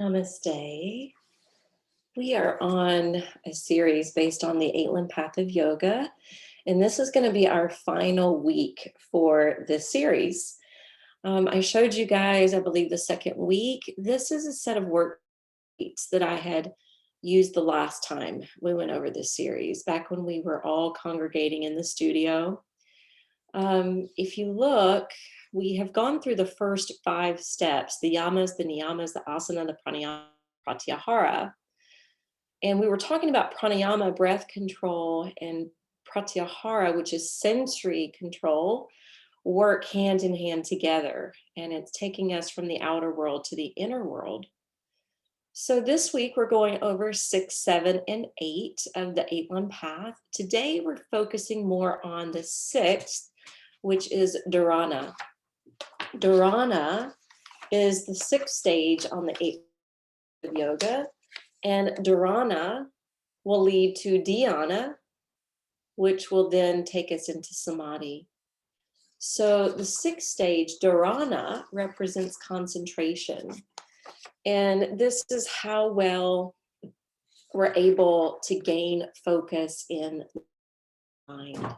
Namaste. We are on a series based on the eight limb path of yoga, and this is going to be our final week for this series. I showed you guys, I believe, the second week. This is a set of worksheets that I had used the last time we went over this series, back when we were all congregating in the studio. If you look, we have gone through the first 5 steps, the yamas, the niyamas, the asana, the pranayama, pratyahara. And we were talking about pranayama, breath control, and pratyahara, which is sensory control, work hand in hand together. And it's taking us from the outer world to the inner world. So this week we're going over 6, 7, and 8 of the 8 limb path. Today we're focusing more on the 6th, which is Dharana. Dharana is the 6th stage on the 8 of yoga, and Dharana will lead to Dhyana, which will then take us into Samadhi. So the 6th stage, Dharana, represents concentration. And this is how well we're able to gain focus in the mind.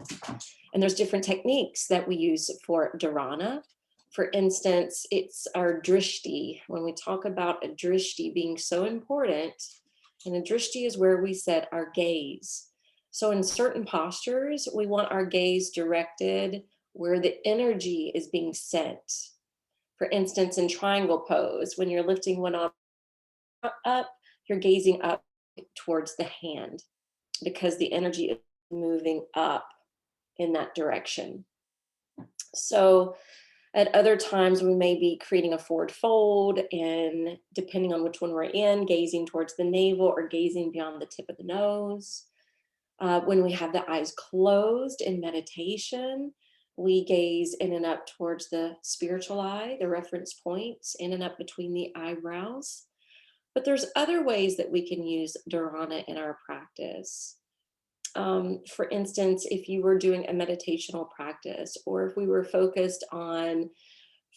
And there's different techniques that we use for Dharana. For instance, it's our drishti. When we talk about a drishti being so important, and a drishti is where we set our gaze. So in certain postures, we want our gaze directed where the energy is being sent. For instance, in triangle pose, when you're lifting one arm up, you're gazing up towards the hand because the energy is moving up in that direction. So at other times, we may be creating a forward fold, and depending on which one we're in, gazing towards the navel or gazing beyond the tip of the nose. When we have the eyes closed in meditation, we gaze in and up towards the spiritual eye, the reference points, in and up between the eyebrows. But there's other ways that we can use Dharana in our practice. For instance, if you were doing a meditational practice, or if we were focused on,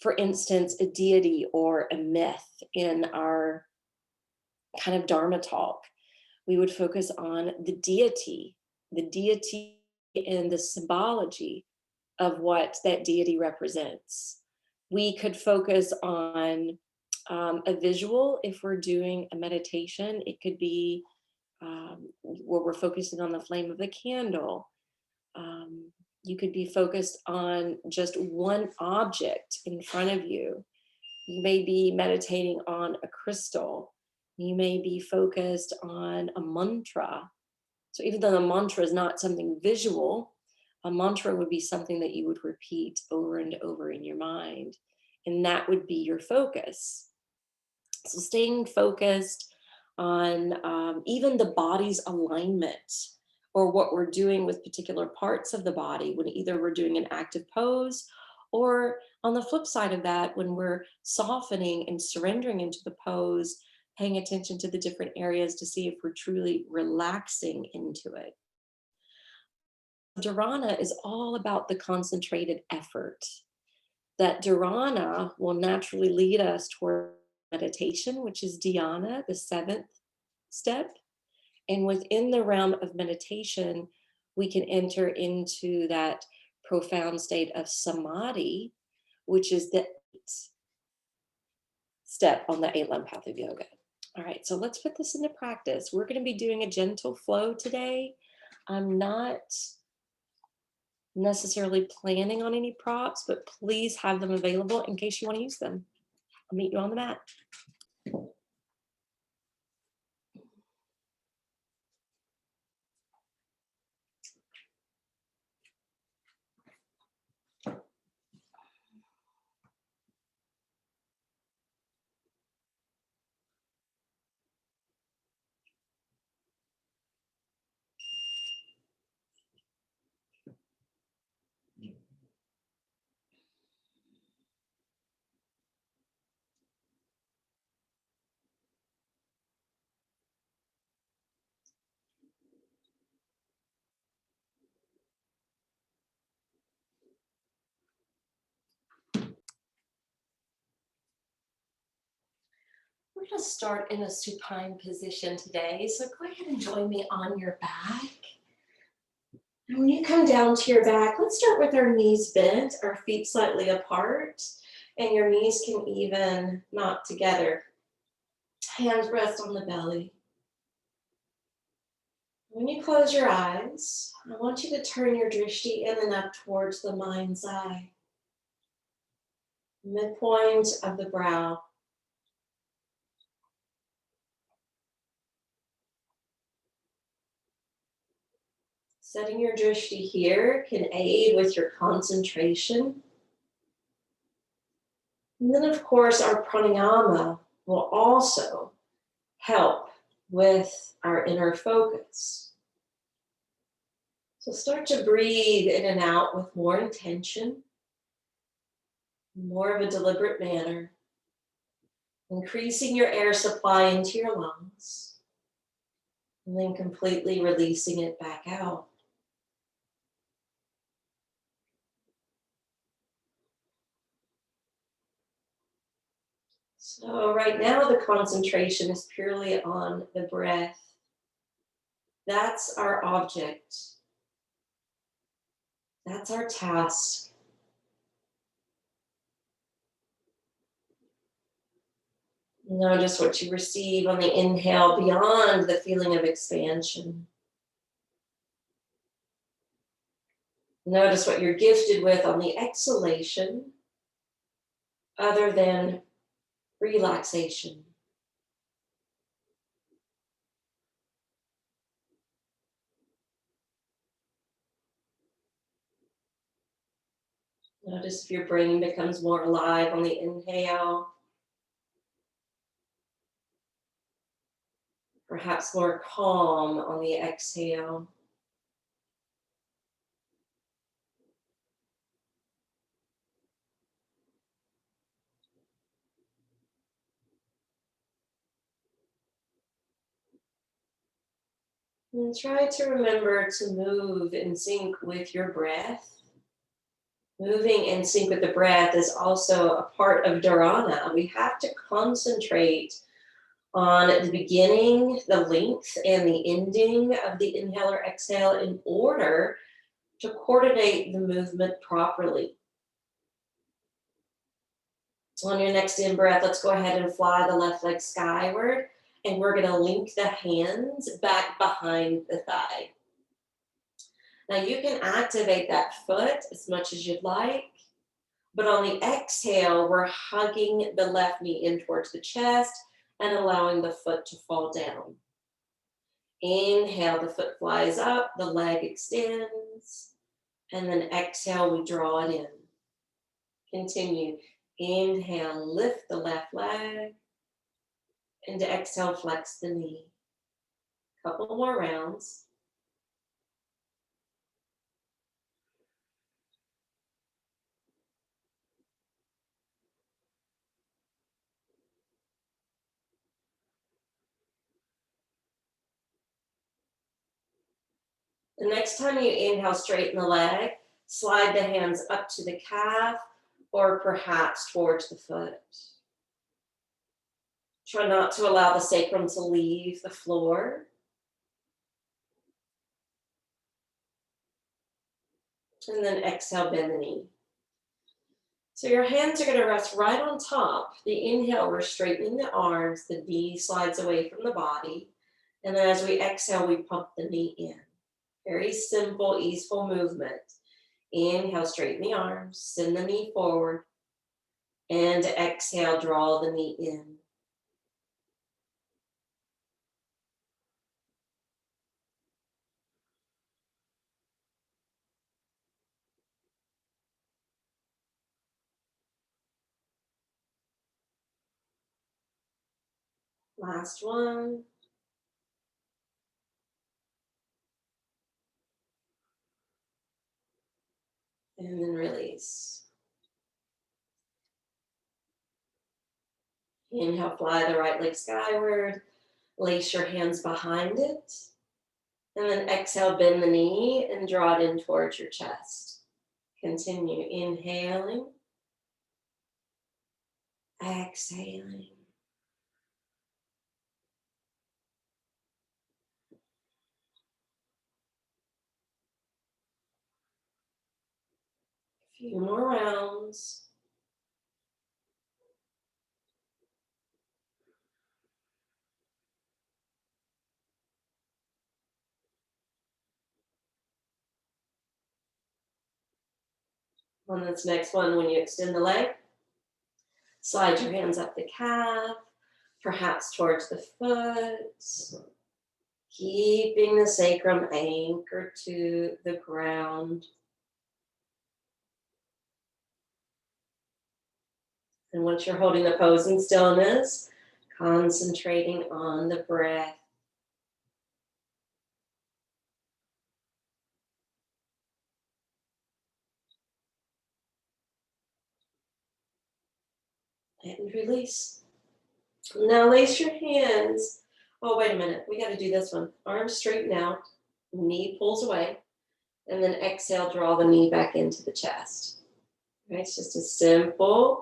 for instance, a deity or a myth in our kind of Dharma talk, we would focus on the deity and the symbology of what that deity represents. We could focus on a visual if we're doing a meditation. It could be where we're focusing on the flame of the candle. You could be focused on just one object in front of you. You may be meditating on a crystal. You may be focused on a mantra. So even though the mantra is not something visual, a mantra would be something that you would repeat over and over in your mind. And that would be your focus. So staying focused on even the body's alignment, or what we're doing with particular parts of the body when either we're doing an active pose, or on the flip side of that, when we're softening and surrendering into the pose, paying attention to the different areas to see if we're truly relaxing into it. Dharana is all about the concentrated effort. That Dharana will naturally lead us toward meditation, which is Dhyana, the 7th step. And within the realm of meditation, we can enter into that profound state of Samadhi, which is the 8th step on the 8 limb path of yoga. All right, so let's put this into practice. We're going to be doing a gentle flow today. I'm not necessarily planning on any props, but please have them available in case you want to use them. I'll meet you on the mat. We're going to start in a supine position today. So go ahead and join me on your back. And when you come down to your back, let's start with our knees bent, our feet slightly apart, and your knees can even knock together. Hands rest on the belly. When you close your eyes, I want you to turn your drishti in and up towards the mind's eye. Midpoint of the brow. Setting your drishti here can aid with your concentration. And then, of course, our pranayama will also help with our inner focus. So start to breathe in and out with more intention, more of a deliberate manner, increasing your air supply into your lungs, and then completely releasing it back out. So right now the concentration is purely on the breath. That's our object. That's our task. Notice what you receive on the inhale beyond the feeling of expansion. Notice what you're gifted with on the exhalation, other than relaxation. Notice if your brain becomes more alive on the inhale, perhaps more calm on the exhale. And try to remember to move in sync with your breath. Moving in sync with the breath is also a part of Dharana. We have to concentrate on the beginning, the length, and the ending of the inhale or exhale in order to coordinate the movement properly. On your next in-breath, let's go ahead and fly the left leg skyward, and we're going to link the hands back behind the thigh. Now you can activate that foot as much as you'd like, but on the exhale, we're hugging the left knee in towards the chest and allowing the foot to fall down. Inhale, the foot flies up, the leg extends, and then exhale, we draw it in. Continue. Inhale, lift the left leg, and exhale, flex the knee. Couple more rounds. The next time you inhale, straighten the leg, slide the hands up to the calf or perhaps towards the foot. Try not to allow the sacrum to leave the floor. And then exhale, bend the knee. So your hands are going to rest right on top. The inhale, we're straightening the arms. The knee slides away from the body. And then as we exhale, we pump the knee in. Very simple, easeful movement. Inhale, straighten the arms. Send the knee forward. And exhale, draw the knee in. Last one. And then release. Inhale, fly the right leg skyward. Lace your hands behind it. And then exhale, bend the knee and draw it in towards your chest. Continue inhaling, exhaling. Few more rounds. On this next one, when you extend the leg, slide your hands up the calf, perhaps towards the foot, keeping the sacrum anchored to the ground. And once you're holding the pose in stillness, concentrating on the breath. And release. Now lace your hands. Oh, wait a minute. We got to do this one. Arms straighten out. Knee pulls away. And then exhale, draw the knee back into the chest. Okay, it's just a simple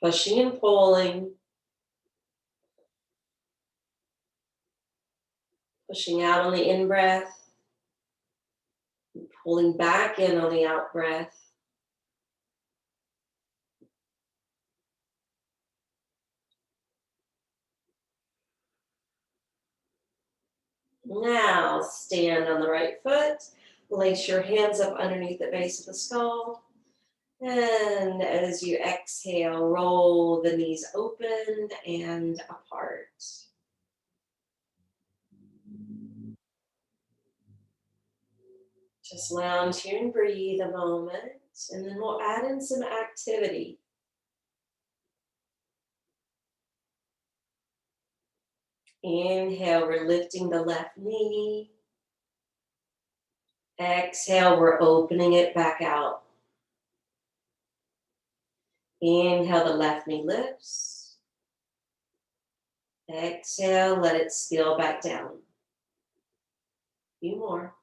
pushing and pulling. Pushing out on the in-breath. Pulling back in on the out-breath. Now stand on the right foot. Lace your hands up underneath the base of the skull. And as you exhale, roll the knees open and apart. Just lounge here and breathe a moment. And then we'll add in some activity. Inhale, we're lifting the left knee. Exhale, we're opening it back out. Inhale, the left knee lifts. Exhale, let it spill back down. A few more.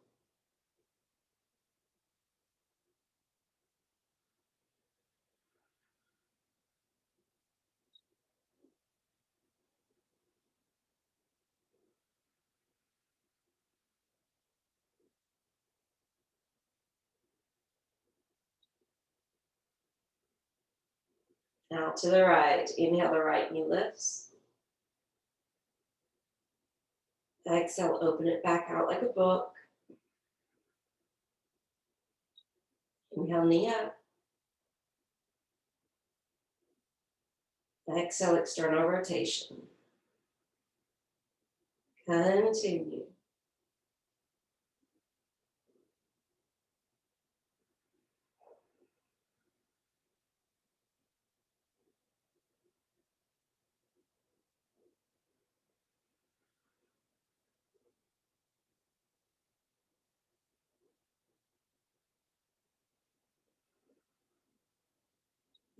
Out to the right. Inhale, the right knee lifts. Exhale, open it back out like a book. Inhale, knee up. Exhale, external rotation. Continue.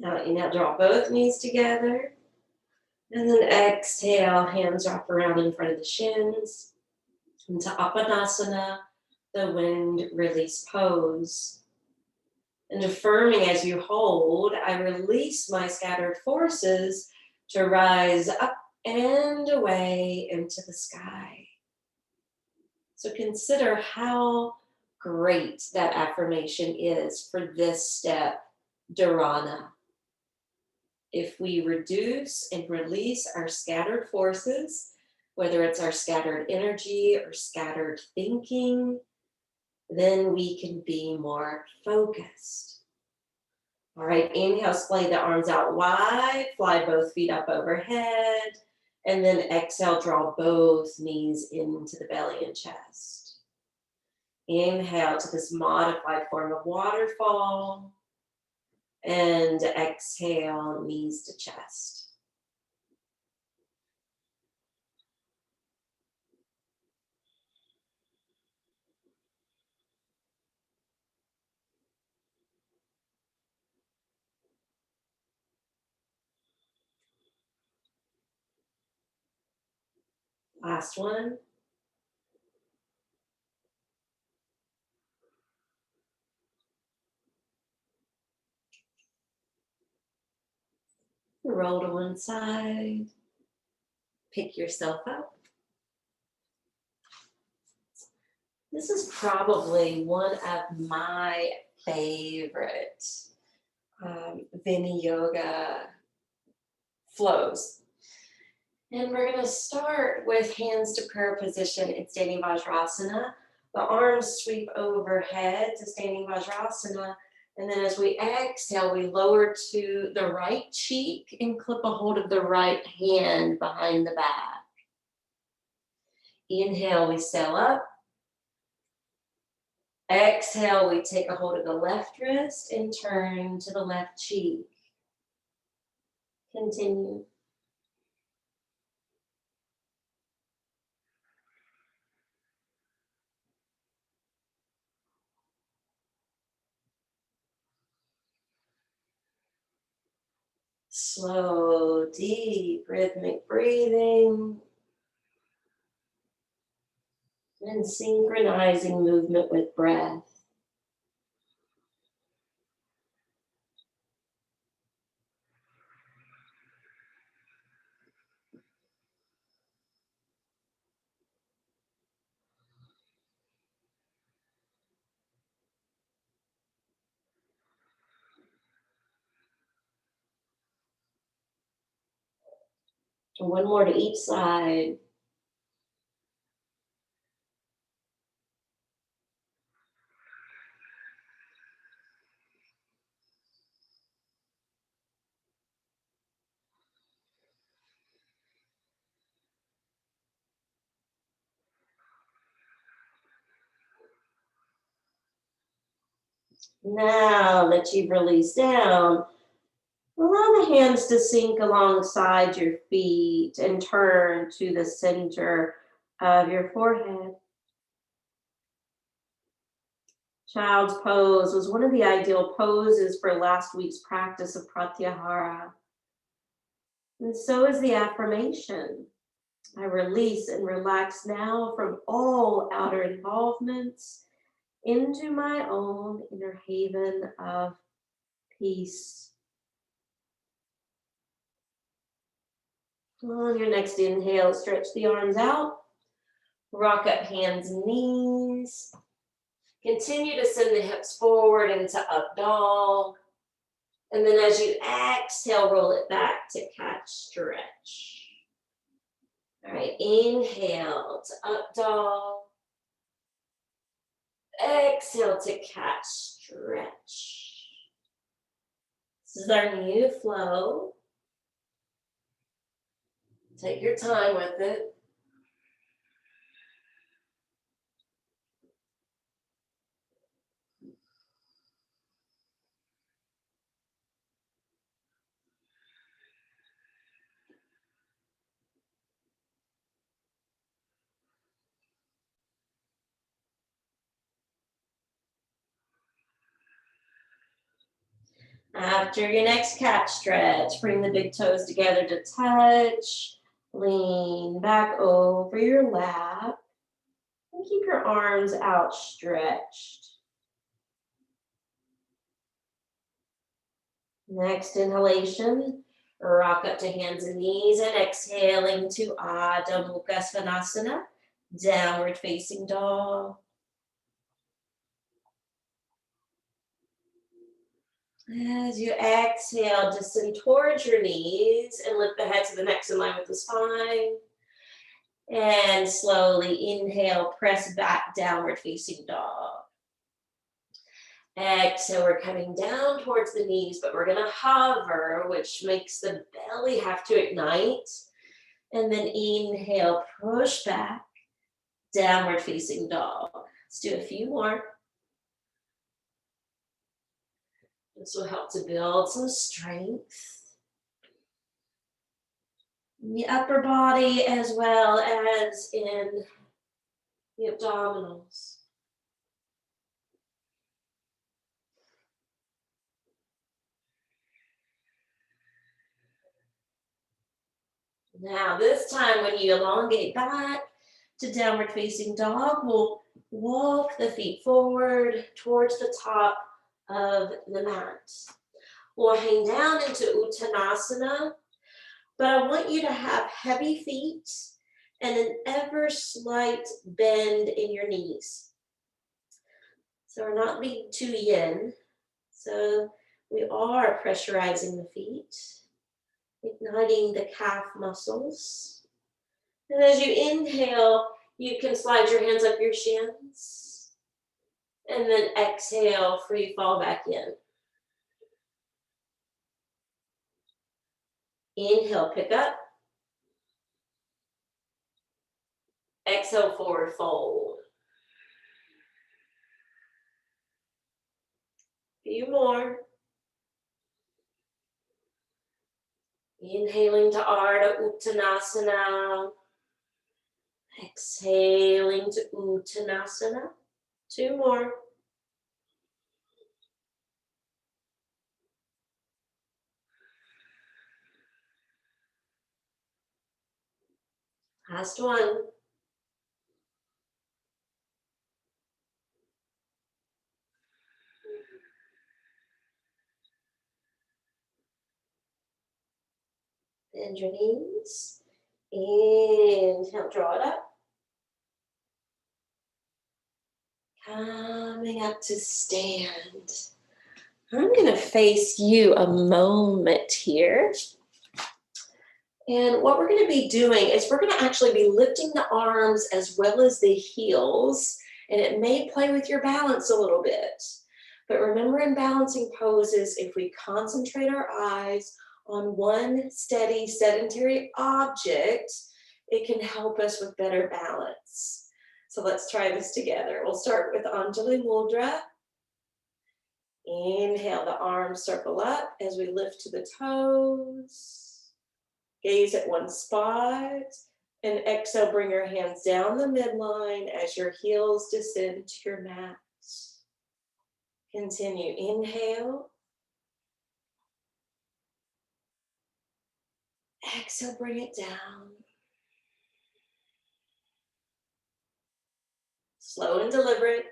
Now inhale, draw both knees together. And then exhale, hands wrap around in front of the shins. Into Apanasana, the wind release pose. And affirming as you hold, I release my scattered forces to rise up and away into the sky. So consider how great that affirmation is for this step, Dharana. If we reduce and release our scattered forces, whether it's our scattered energy or scattered thinking, then we can be more focused. All right, inhale, splay the arms out wide, fly both feet up overhead, and then exhale, draw both knees into the belly and chest. Inhale to this modified form of waterfall, and exhale, knees to chest. Last one. Roll to one side. Pick yourself up. This is probably one of my favorite Vinyasa flows. And we're going to start with hands to prayer position in Standing Vajrasana. The arms sweep overhead to Standing Vajrasana. And then as we exhale, we lower to the right cheek and clip a hold of the right hand behind the back. Inhale, we sail up. Exhale, we take a hold of the left wrist and turn to the left cheek. Continue. Slow, deep, rhythmic breathing. And synchronizing movement with breath. One more to each side. Now that you've released down, allow the hands to sink alongside your feet and turn to the center of your forehead. Child's pose was one of the ideal poses for last week's practice of pratyahara. And so is the affirmation. I release and relax now from all outer involvements into my own inner haven of peace. On your next inhale, stretch the arms out. Rock up hands and knees. Continue to send the hips forward into up dog. And then as you exhale, roll it back to catch stretch. All right, inhale to up dog. Exhale to catch stretch. This is our new flow. Take your time with it. After your next cat stretch, bring the big toes together to touch. Lean back over your lap. And keep your arms outstretched. Next inhalation, rock up to hands and knees and exhaling to Adho Mukha Svanasana, downward facing dog. As you exhale, descend towards your knees and lift the head to the neck in line with the spine. And slowly inhale, press back, downward facing dog. Exhale, we're coming down towards the knees, but we're gonna hover, which makes the belly have to ignite. And then inhale, push back, downward facing dog. Let's do a few more. This will help to build some strength in the upper body as well as in the abdominals. Now this time when you elongate back to downward facing dog, we'll walk the feet forward towards the top of the mat. We'll hang down into Uttanasana, but I want you to have heavy feet and an ever slight bend in your knees. So we're not being too yin. So we are pressurizing the feet, igniting the calf muscles. And as you inhale, you can slide your hands up your shins. And then exhale, free fall back in. Inhale, pick up. Exhale, forward fold. Few more. Inhaling to Ardha Uttanasana. Exhaling to Uttanasana. 2 more. Last one. Bend your knees. Inhale, draw it up. Coming up to stand. I'm going to face you a moment here. And what we're going to be doing is we're going to actually be lifting the arms as well as the heels. And it may play with your balance a little bit. But remember, in balancing poses, if we concentrate our eyes on one steady sedentary object, it can help us with better balance. So let's try this together. We'll start with Anjali Mudra. Inhale, the arms circle up as we lift to the toes. Gaze at one spot. And exhale, bring your hands down the midline as your heels descend to your mat. Continue. Inhale. Exhale, bring it down. Slow and deliberate.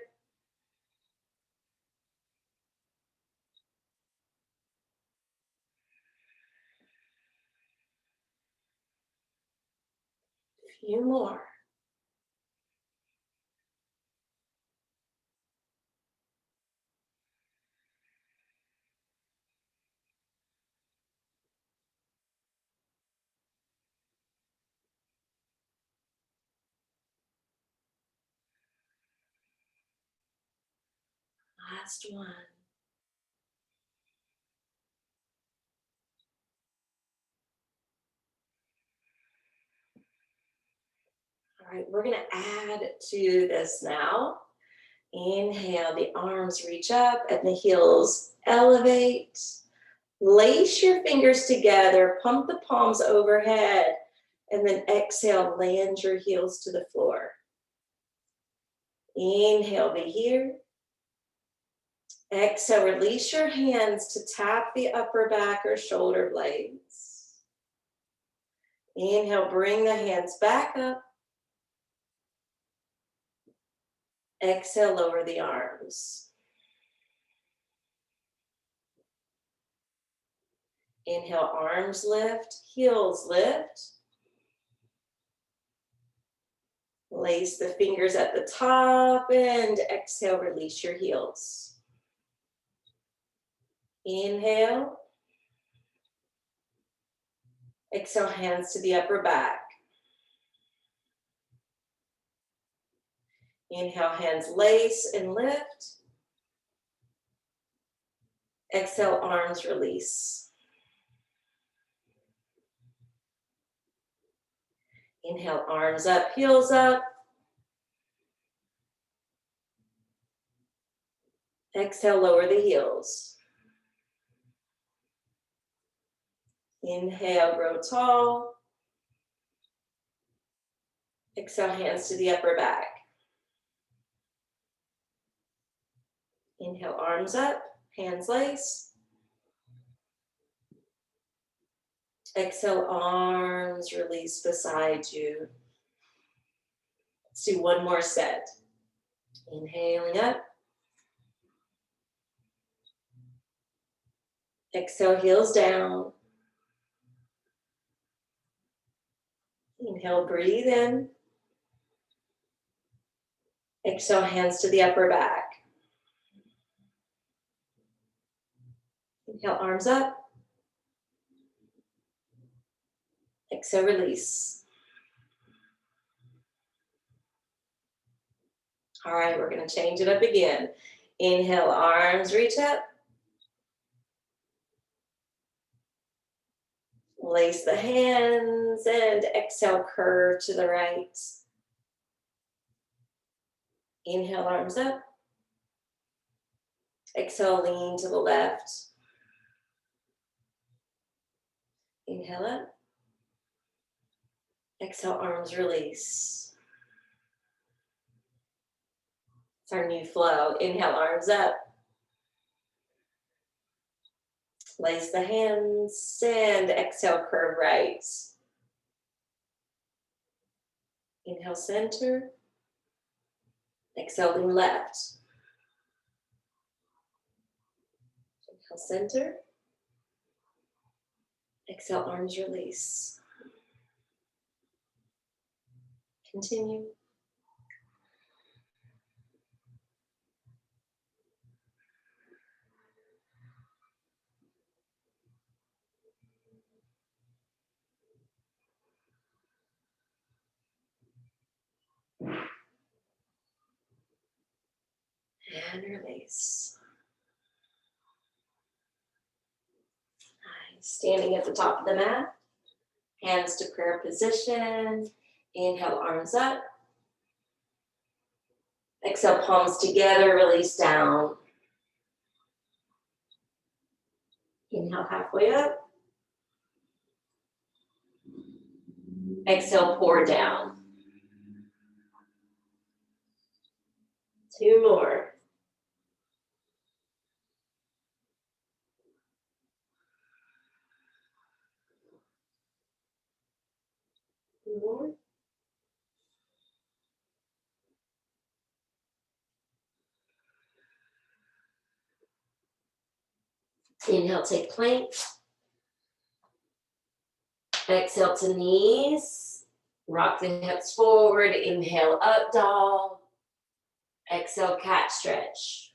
Few more. Last one. All right, we're going to add to this now. Inhale, the arms reach up and the heels elevate. Lace your fingers together, pump the palms overhead, and then exhale, land your heels to the floor. Inhale, be here. Exhale, release your hands to tap the upper back or shoulder blades. Inhale, bring the hands back up. Exhale, lower the arms. Inhale, arms lift, heels lift. Lace the fingers at the top and exhale, release your heels. Inhale. Exhale, hands to the upper back. Inhale, hands lace and lift. Exhale, arms release. Inhale, arms up, heels up. Exhale, lower the heels. Inhale, grow tall. Exhale, hands to the upper back. Inhale, arms up, hands lace. Exhale, arms release beside you. Let's do one more set. Inhaling up. Exhale, heels down. Inhale, breathe in. Exhale, hands to the upper back. Inhale, arms up. Exhale, release. All right, we're going to change it up again. Inhale, arms reach up. Lace the hands and exhale, curve to the right. Inhale, arms up. Exhale, lean to the left. Inhale up. Exhale, arms release. It's our new flow. Inhale, arms up. Lace the hands and exhale, curve right. Inhale, center. Exhale, lean left. Inhale, center. Exhale, arms release. Continue. And release. Nice. Standing at the top of the mat. Hands to prayer position. Inhale, arms up. Exhale, palms together, release down. Inhale, halfway up. Exhale, pour down. 2 more. 2 more. Inhale, take plank. Exhale to knees. Rock the hips forward. Inhale, up dog. Exhale, cat stretch.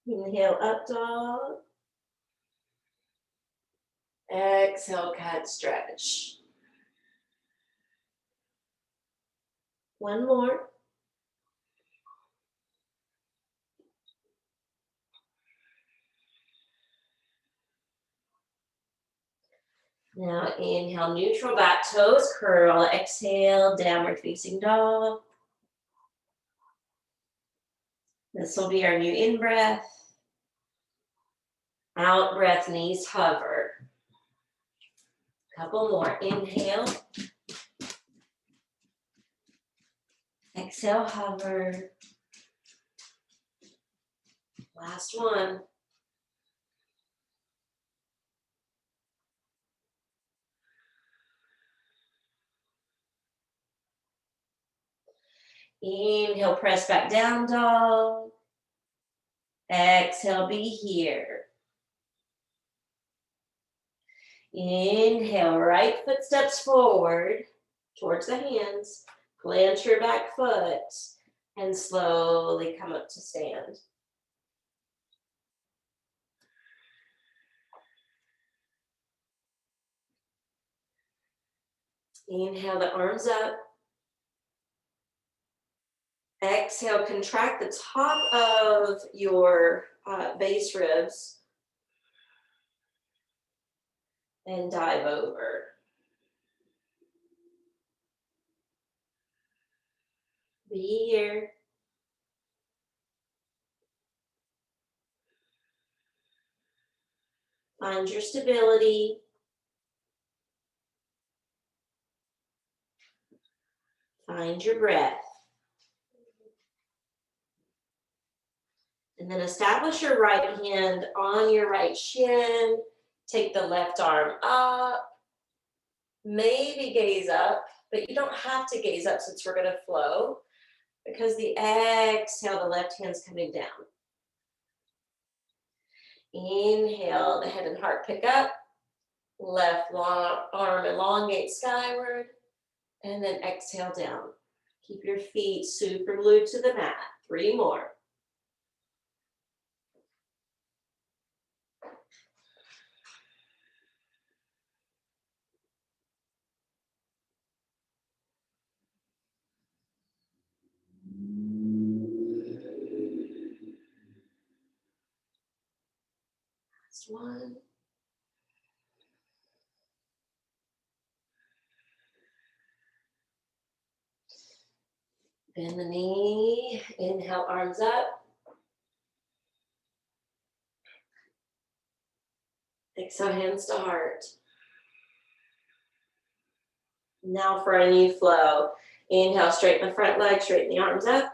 Inhale, up dog. Exhale, cat stretch. 1 more. Now inhale, neutral back toes curl. Exhale, downward facing dog. This will be our new in-breath. Out-breath, knees hover. Couple more. Inhale. Exhale, hover. Last one. Inhale, press back down dog. Exhale, be here. Inhale, right foot steps forward towards the hands. Plant your back foot and slowly come up to stand. Inhale the arms up. Exhale, contract the top of your base ribs and dive over. Be here. Find your stability. Find your breath. And then establish your right hand on your right shin. Take the left arm up. Maybe gaze up, but you don't have to gaze up since we're going to flow, because the exhale, the left hand's coming down. Inhale, the head and heart pick up. Left arm elongate skyward. And then exhale down. Keep your feet super glued to the mat. 3 more. Last one. Bend the knee, inhale, arms up. Exhale, hands to heart. Now for a new flow. Inhale, straighten the front leg, straighten the arms up.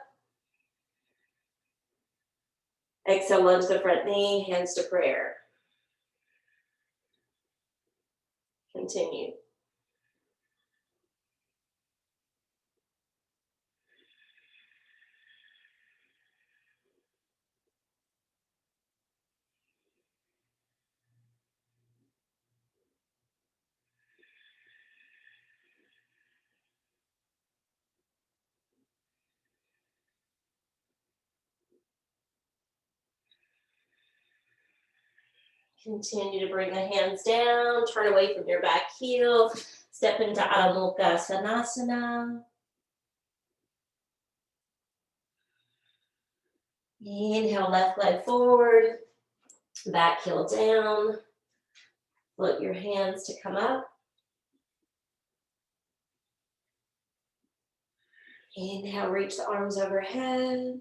Exhale, lunge the front knee, hands to prayer. Continue. Continue to bring the hands down, turn away from your back heel, step into Adho Mukha Svanasana. Inhale, left leg forward, back heel down. Float your hands to come up. Inhale, reach the arms overhead.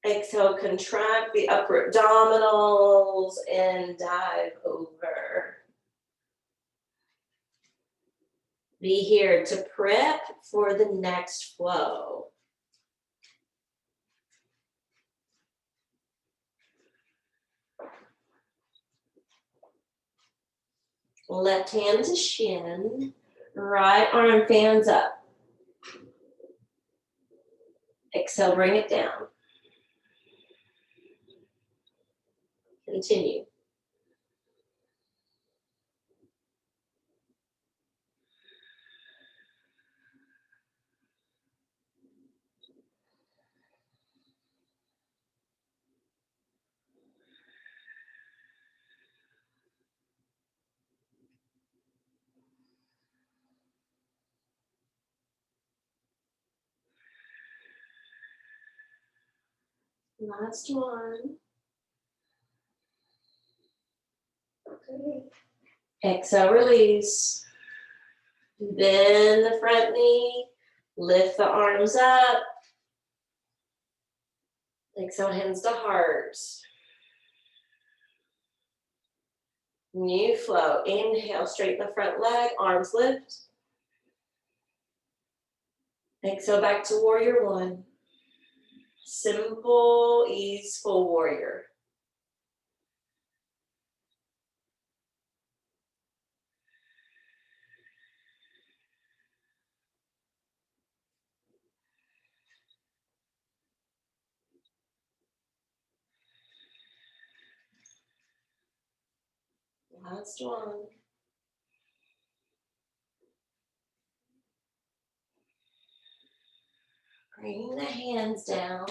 Exhale, contract the upper abdominals and dive over. Be here to prep for the next flow. Left hand to shin, right arm fans up. Exhale, bring it down. Continue. Last one. Okay. Exhale, release. Bend the front knee. Lift the arms up. Exhale, hands to heart. New flow. Inhale, straighten the front leg, arms lift. Exhale, back to warrior one. Simple, easeful warrior. Last one. Bring the hands down.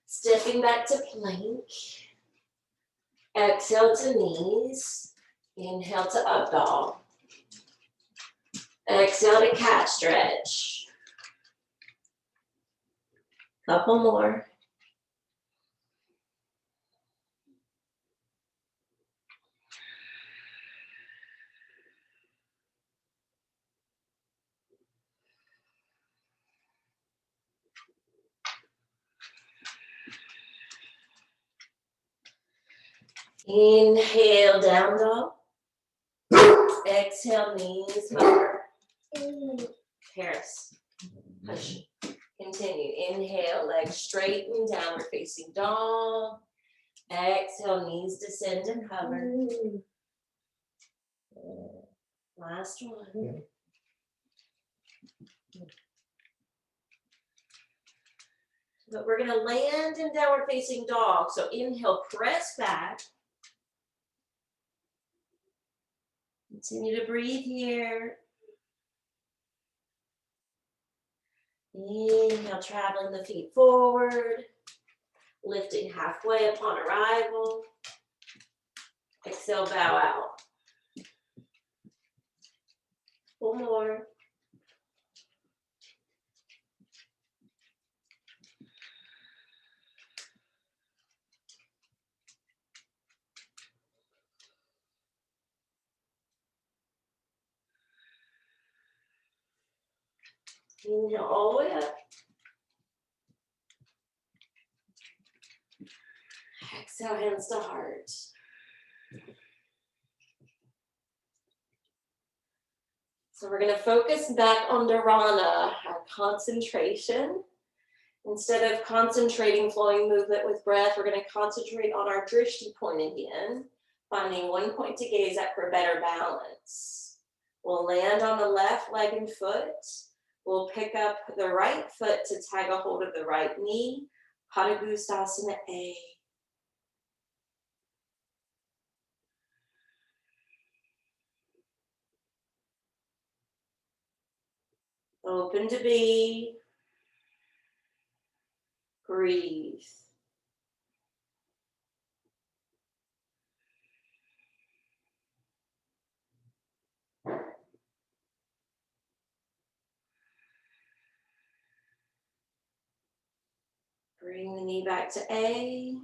Stepping back to plank. Exhale to knees. Inhale to up dog. Exhale to cat stretch. Couple more. Inhale, down dog. Exhale, knees hover. Paris. Push. Continue. Inhale, legs straighten, downward facing dog. Exhale, knees descend and hover. Last one. But we're going to land in downward facing dog. So inhale, press back. Continue to breathe here. Inhale, traveling the feet forward. Lifting halfway upon arrival. Exhale, bow out. One more. Inhale all the way up. Exhale, hands to heart. So we're going to focus back on Dharana, our concentration. Instead of concentrating flowing movement with breath, we're going to concentrate on our drishti point again, finding one point to gaze at for better balance. We'll land on the left leg and foot. We'll pick up the right foot to tag a hold of the right knee. Padagustasana A. Open to be. Breathe. Bring the knee back to A.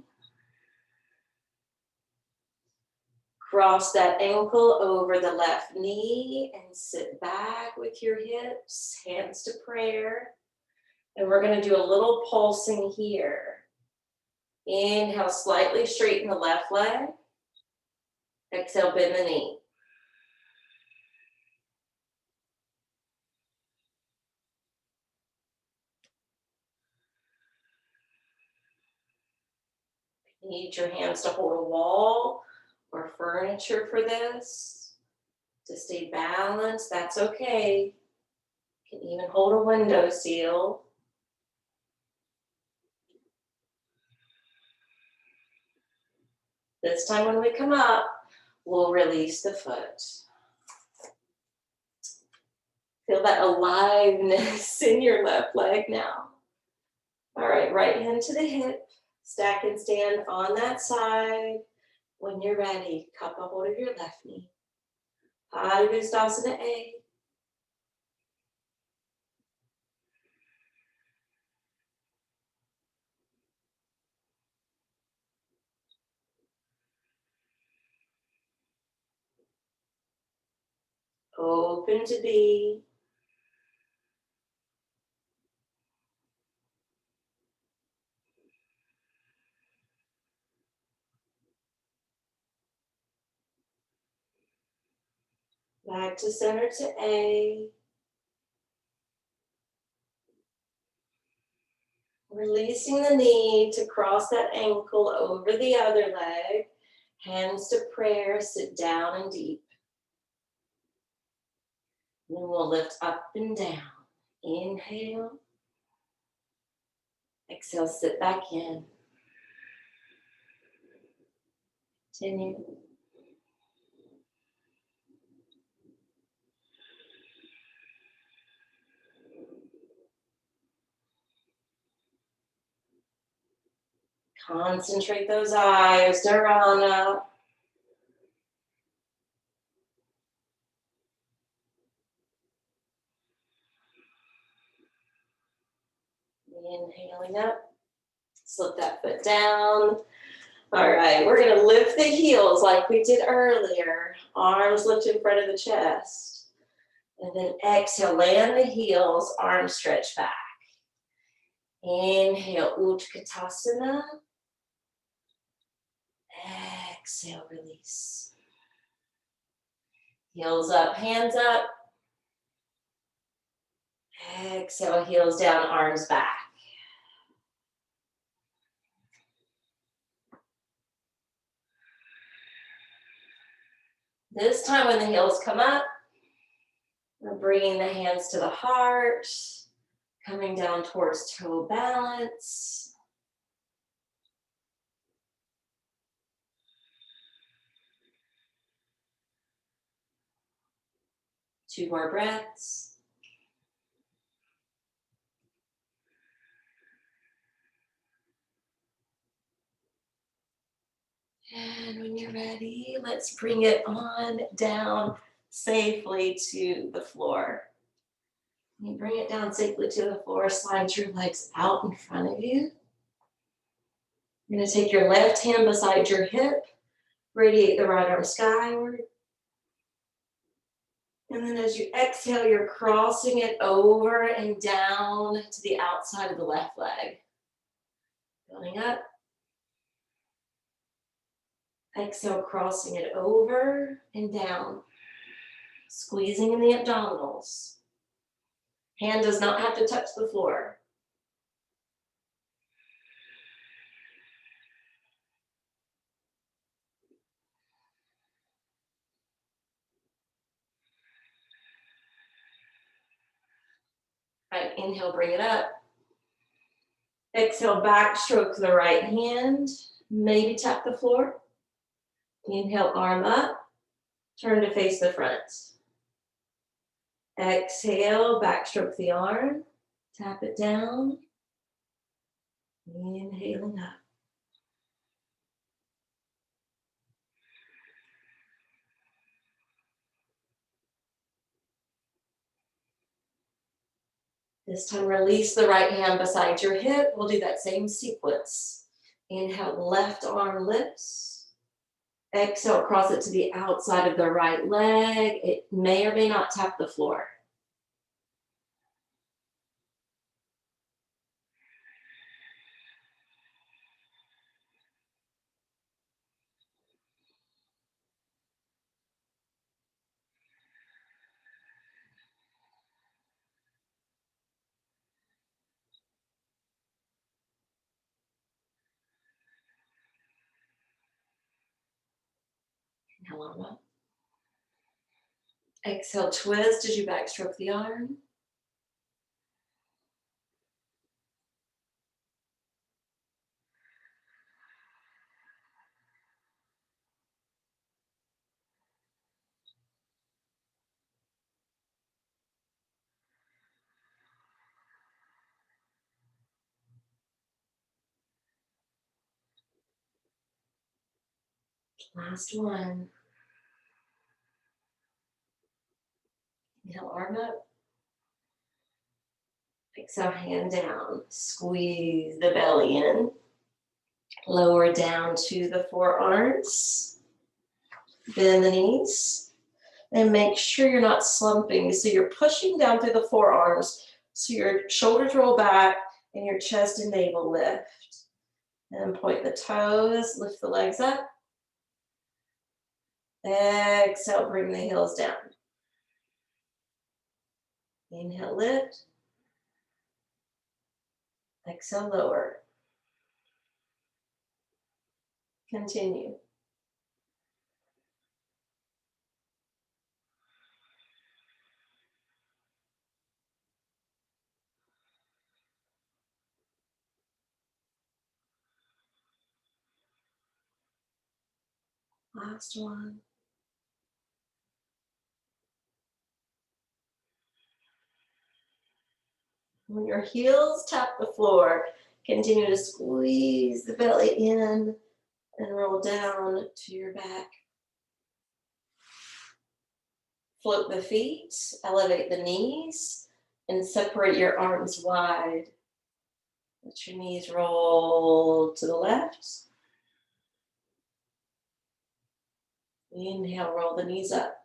Cross that ankle over the left knee and sit back with your hips, hands to prayer. And we're going to do a little pulsing here. Inhale, slightly straighten the left leg. Exhale, bend the knee. Need your hands to hold a wall or furniture for this. To stay balanced, that's okay. You can even hold a window sill. This time when we come up, we'll release the foot. Feel that aliveness in your left leg now. All right, right hand to the hip. Stack and stand on that side. When you're ready, cup a hold of your left knee. Padagustasana A. Open to be. Back to center to A. Releasing the knee to cross that ankle over the other leg. Hands to prayer, sit down and deep. Then we'll lift up and down. Inhale. Exhale, sit back in. Continue. Concentrate those eyes, Dharana. Inhaling up. Slip that foot down. All right, we're going to lift the heels like we did earlier. Arms lift in front of the chest. And then exhale, land the heels, arms stretch back. Inhale, Utkatasana. Exhale, release. Heels up, hands up. Exhale, heels down, arms back. This time when the heels come up, we're bringing the hands to the heart, coming down towards toe balance. Two more breaths. And when you're ready, let's bring it on down safely to the floor. When you bring it down safely to the floor, slide your legs out in front of you. You're going to take your left hand beside your hip, radiate the right arm skyward. And then as you exhale, you're crossing it over and down to the outside of the left leg. Going up. Exhale, crossing it over and down. Squeezing in the abdominals. Hand does not have to touch the floor. All right, inhale, bring it up. Exhale, backstroke the right hand. Maybe tap the floor. Inhale, arm up. Turn to face the front. Exhale, backstroke the arm. Tap it down. Inhaling up. This time, release the right hand beside your hip. We'll do that same sequence. Inhale, left arm lifts. Exhale, cross it to the outside of the right leg. It may or may not tap the floor. Inhale, arm up. Exhale, twist as you backstroke the arm. Last one. Inhale, arm up. Exhale, hand down. Squeeze the belly in. Lower down to the forearms. Bend the knees. And make sure you're not slumping. So you're pushing down through the forearms. So your shoulders roll back and your chest and navel lift. And point the toes, lift the legs up. Exhale, bring the heels down. Inhale, lift. Exhale, lower. Continue. Last one. When your heels tap the floor, continue to squeeze the belly in and roll down to your back. Float the feet, elevate the knees, and separate your arms wide. Let your knees roll to the left. Inhale, roll the knees up.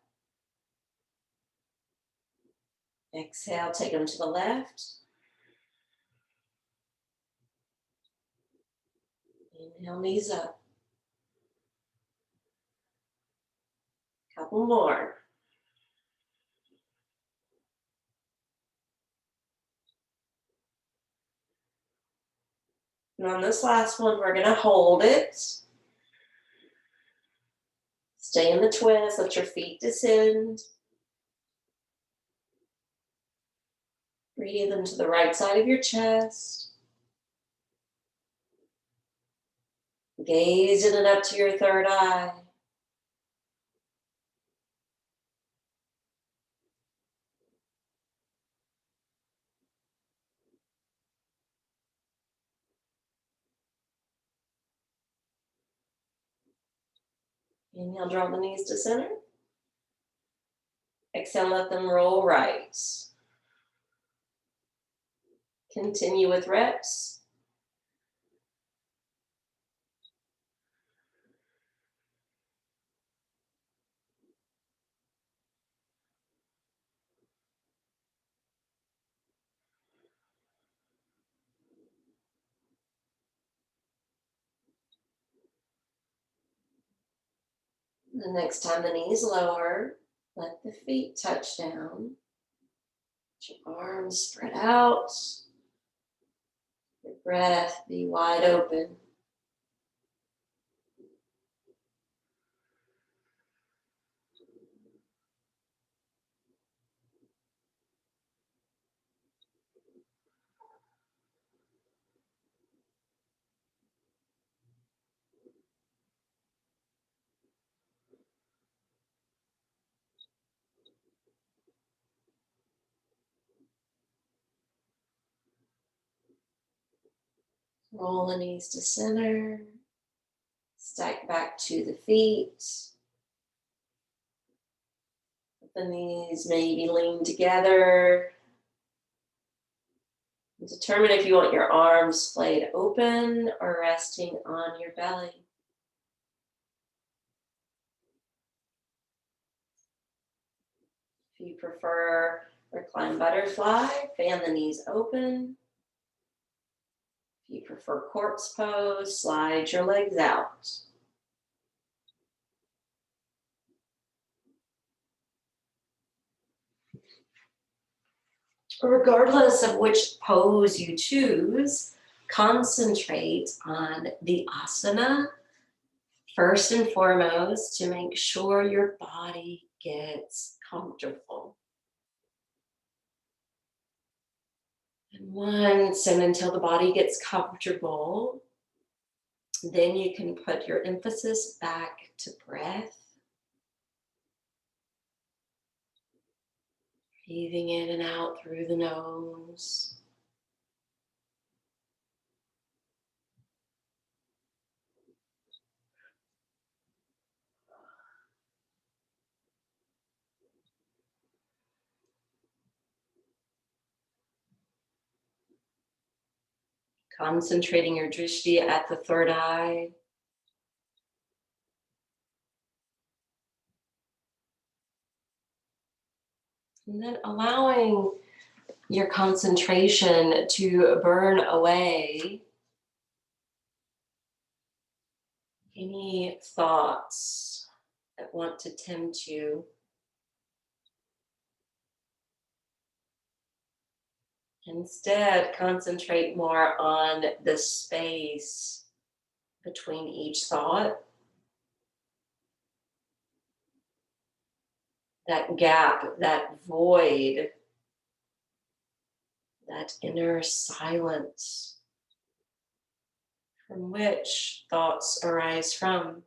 Exhale, take them to the left. Inhale, knees up. Couple more. And on this last one, we're going to hold it. Stay in the twist, let your feet descend. Breathe into the right side of your chest. Gaze in and up to your third eye. Inhale, draw the knees to center. Exhale, let them roll right. Continue with reps. The next time the knees lower, let the feet touch down. Let your arms spread out. Your breath be wide open. Roll the knees to center. Stack back to the feet. Let the knees maybe lean together. Determine if you want your arms splayed open or resting on your belly. If you prefer recline butterfly, fan the knees open. If you prefer corpse pose, slide your legs out. Regardless of which pose you choose, concentrate on the asana first and foremost to make sure your body gets comfortable. And once and until the body gets comfortable, then you can put your emphasis back to breath. Breathing in and out through the nose. Concentrating your drishti at the third eye. And then allowing your concentration to burn away any thoughts that want to tempt you. Instead, concentrate more on the space between each thought. That gap, that void, that inner silence from which thoughts arise from.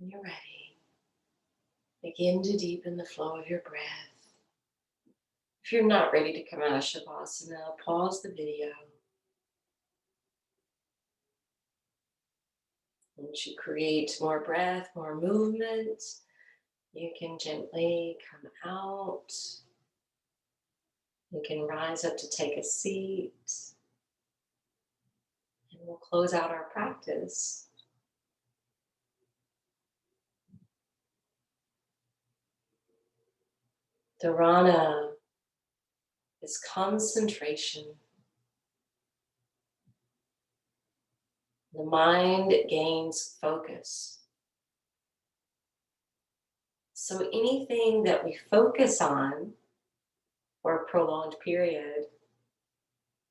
When you're ready, begin to deepen the flow of your breath. If you're not ready to come out of Shavasana, pause the video. Once you create more breath, more movement, you can gently come out. You can rise up to take a seat. And we'll close out our practice. Dharana is concentration. The mind gains focus. So anything that we focus on for a prolonged period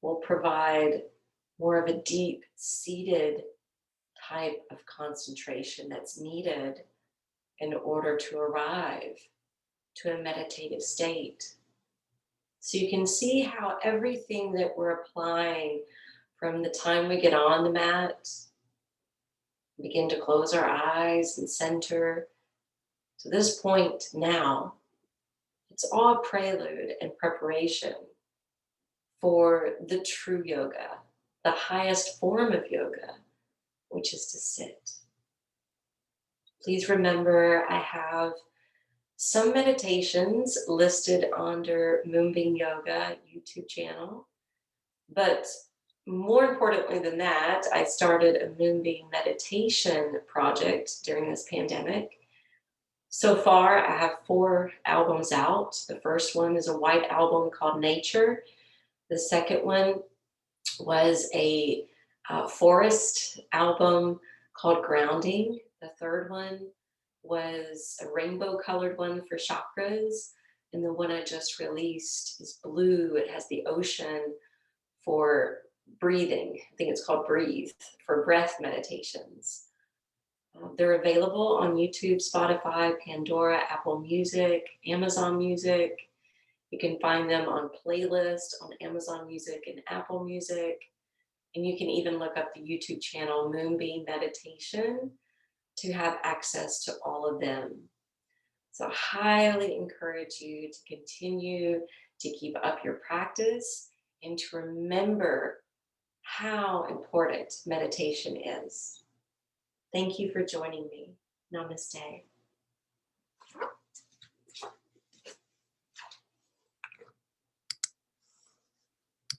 will provide more of a deep-seated type of concentration that's needed in order to arrive to a meditative state. So you can see how everything that we're applying from the time we get on the mat, begin to close our eyes and center, to this point now, it's all prelude and preparation for the true yoga, the highest form of yoga, which is to sit. Please remember, I have some meditations listed under Moonbeam Yoga YouTube channel, but more importantly than that, I started a Moonbeam meditation project during this pandemic. So far, I have 4 albums out. The first one is a white album called Nature. The second one was a forest album called Grounding. The third one was a rainbow colored one for chakras. And the one I just released is blue. It has the ocean for breathing. I think it's called Breathe, for breath meditations. They're available on YouTube, Spotify, Pandora, Apple Music, Amazon Music. You can find them on playlist on Amazon Music and Apple Music. And you can even look up the YouTube channel Moonbeam Meditation to have access to all of them. So I highly encourage you to continue to keep up your practice and to remember how important meditation is. Thank you for joining me. Namaste.